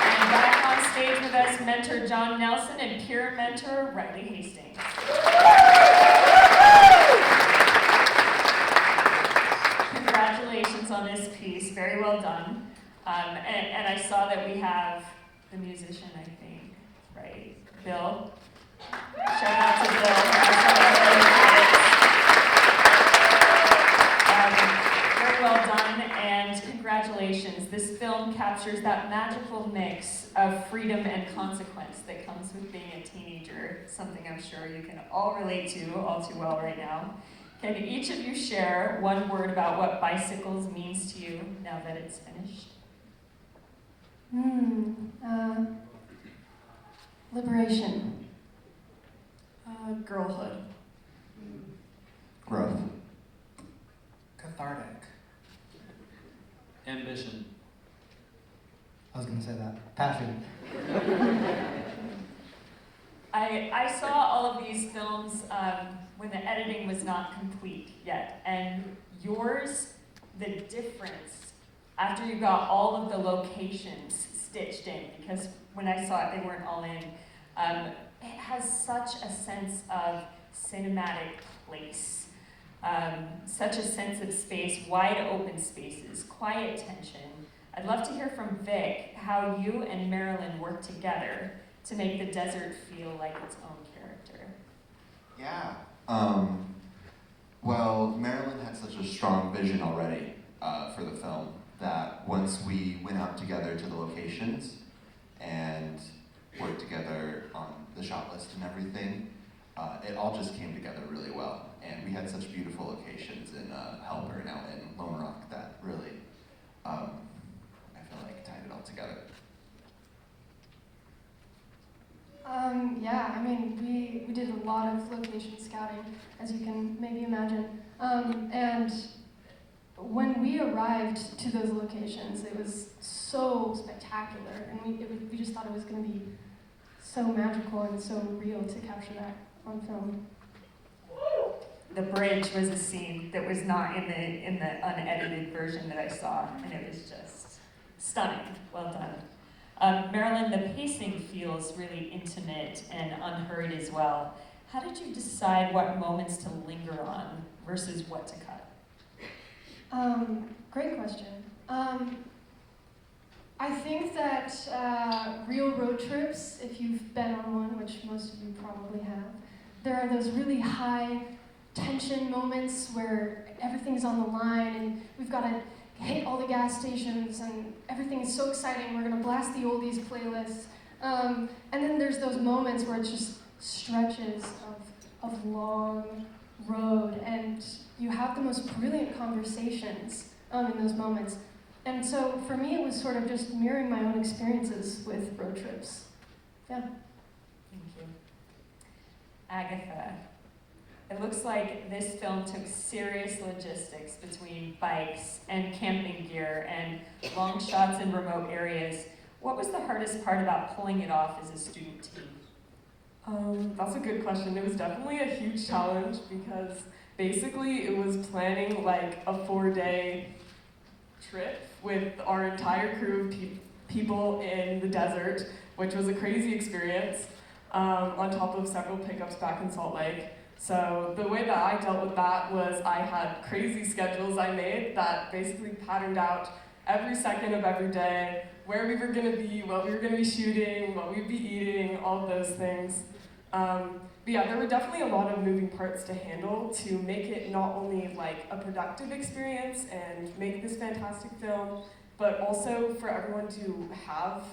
And back on stage with us, mentor John Nelson and peer mentor Riley Hastings. Congratulations on this piece, very well done. And I saw that we have the musician, I think, right? Bill. Shout out to Bill. Very well done, and congratulations. This film captures that magical mix of freedom and consequence that comes with being a teenager, something I'm sure you can all relate to all too well right now. Can each of you share one word about what Bicycles means to you now that it's finished? Liberation. Girlhood. Growth. Cathartic. Ambition. I was going to say that. Passion. I saw all of these films when the editing was not complete yet, and yours, the difference after you got all of the locations stitched in, because when I saw it, they weren't all in. It has such a sense of cinematic place, such a sense of space, wide open spaces, quiet tension. I'd love to hear from Vic how you and Marilyn worked together to make the desert feel like its own character. Yeah. Well, Marilyn had such a strong vision already for the film that once we went out together to the locations and worked together on the shot list and everything, it all just came together really well. And we had such beautiful locations in Helper and out in Lone Rock that really, I feel like, tied it all together. Yeah, I mean, we did a lot of location scouting, as you can maybe imagine. And when we arrived to those locations, it was so spectacular, and we just thought it was going to be so magical and so real to capture that on film. The bridge was a scene that was not in the unedited version that I saw, and it was just stunning. Well done. Marilyn, the pacing feels really intimate and unhurried as well. How did you decide what moments to linger on versus what to cut? Great question. I think that real road trips, if you've been on one, which most of you probably have, there are those really high tension moments where everything's on the line and we've got to hit all the gas stations and everything is so exciting, we're going to blast the oldies playlist. And then there's those moments where it's just stretches of long road and you have the most brilliant conversations in those moments. And so for me, it was sort of just mirroring my own experiences with road trips. Yeah. Thank you. Agatha, it looks like this film took serious logistics between bikes and camping gear and long shots in remote areas. What was the hardest part about pulling it off as a student team? That's a good question. It was definitely a huge challenge because basically it was planning like a 4-day trip with our entire crew of people in the desert, which was a crazy experience, on top of several pickups back in Salt Lake. So the way that I dealt with that was I had crazy schedules I made that basically patterned out every second of every day, where we were going to be, what we were going to be shooting, what we'd be eating, all of those things. But yeah, there were definitely a lot of moving parts to handle to make it not only like a productive experience and make this fantastic film, but also for everyone to have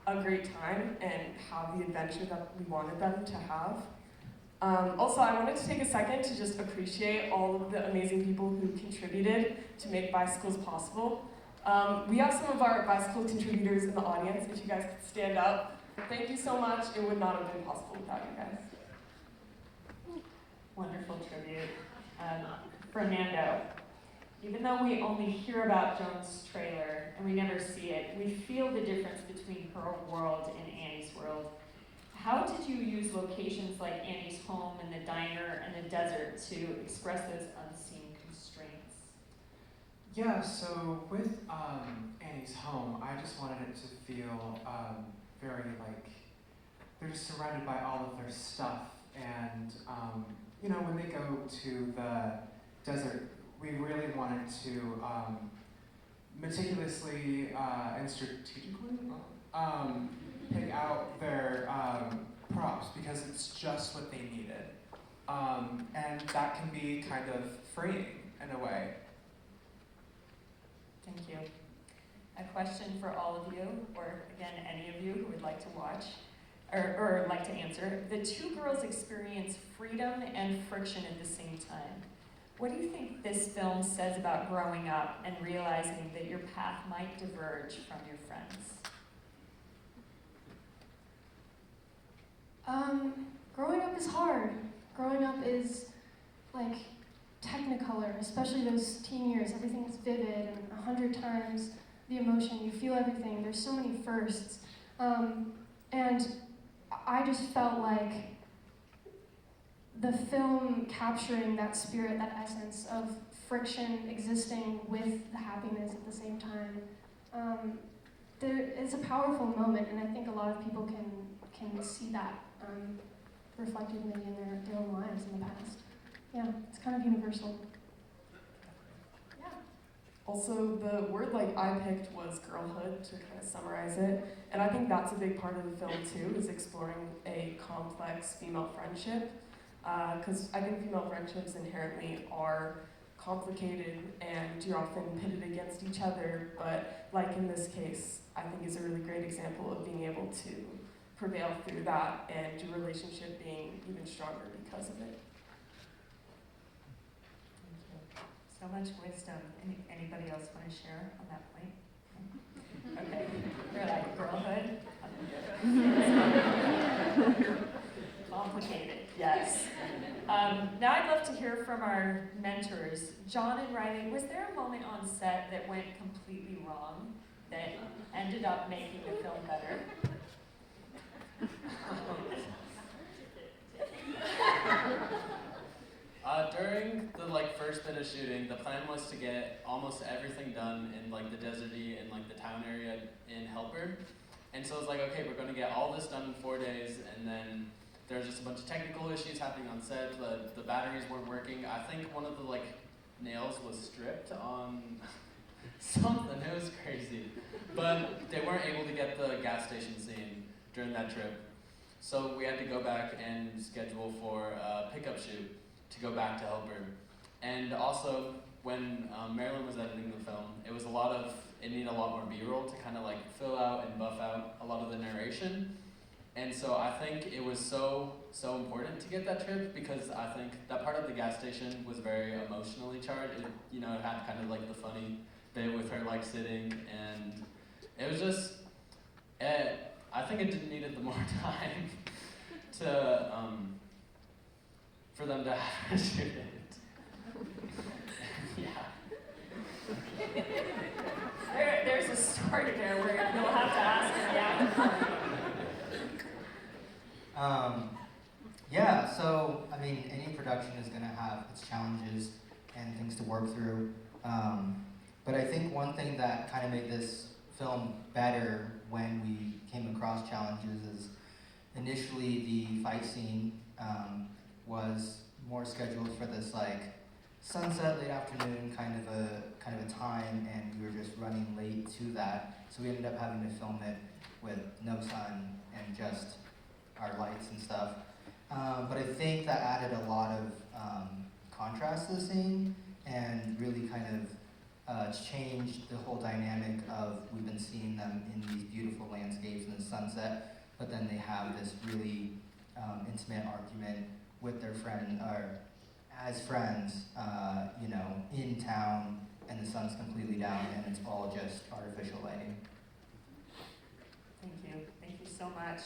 a great time and have the adventure that we wanted them to have. Also, I wanted to take a second to just appreciate all of the amazing people who contributed to make Bicycles possible. We have some of our Bicycle contributors in the audience, if you guys could stand up. Thank you so much. It would not have been possible without you guys. Wonderful tribute. Fernando, even though we only hear about Joan's trailer and we never see it, we feel the difference between her world and Annie's world. How did you use locations like Annie's home and the diner and the desert to express those unseen constraints? Yeah, so with Amy's home, I just wanted it to feel very like they're just surrounded by all of their stuff. And you know, when they go to the desert, we really wanted to meticulously and strategically pick out their props because it's just what they needed. And that can be kind of freeing in a way. Thank you. A question for all of you, or again, any of you who would like to watch, or like to answer. The two girls experience freedom and friction at the same time. What do you think this film says about growing up and realizing that your path might diverge from your friends? Growing up is hard. Growing up is like Technicolor, especially those teen years. Everything is vivid and 100 times the emotion. You feel everything. There's so many firsts. And I just felt like the film capturing that spirit, that essence of friction existing with the happiness at the same time. It's a powerful moment, and I think a lot of people can see that reflected maybe in their own lives in the past. Yeah, it's kind of universal. Yeah. Also, the word like I picked was girlhood to kind of summarize it, and I think that's a big part of the film too, is exploring a complex female friendship, because I think female friendships inherently are complicated and you're often pitted against each other, but like in this case, I think is a really great example of being able to prevail through that and your relationship being even stronger because of it. So much wisdom. Anybody else want to share on that point? Okay. They're like girlhood. Complicated, yes. Now I'd love to hear from our mentors. John and Riley, was there a moment on set that went completely wrong that ended up making the film better? During the first bit of shooting, the plan was to get almost everything done in the deserty and the town area in Helper. And so it's okay, we're gonna get all this done in 4 days, and then there's just a bunch of technical issues happening on set. The batteries weren't working. I think one of the nails was stripped on something. It was crazy. But they weren't able to get the gas station scene during that trip. So we had to go back and schedule for a pickup shoot to go back to Helper. And also, when Marilyn was editing the film, it needed a lot more B-roll to kind of fill out and buff out a lot of the narration. And so I think it was so important to get that trip because I think that part of the gas station was very emotionally charged. It had kind of the funny bit with her sitting, and it was just, I think it just needed the more time to, for them to shoot it. Yeah. There's a story there where you'll have to ask him, Yeah, so, I mean, any production is going to have its challenges and things to work through. But I think one thing that kind of made this film better when we came across challenges is initially the fight scene was more scheduled for this sunset, late afternoon kind of a time, and we were just running late to that. So we ended up having to film it with no sun and just our lights and stuff. But I think that added a lot of contrast to the scene and really kind of changed the whole dynamic of we've been seeing them in these beautiful landscapes in the sunset, but then they have this really intimate argument with their friend, or as friends, in town, and the sun's completely down, and it's all just artificial lighting. Thank you so much.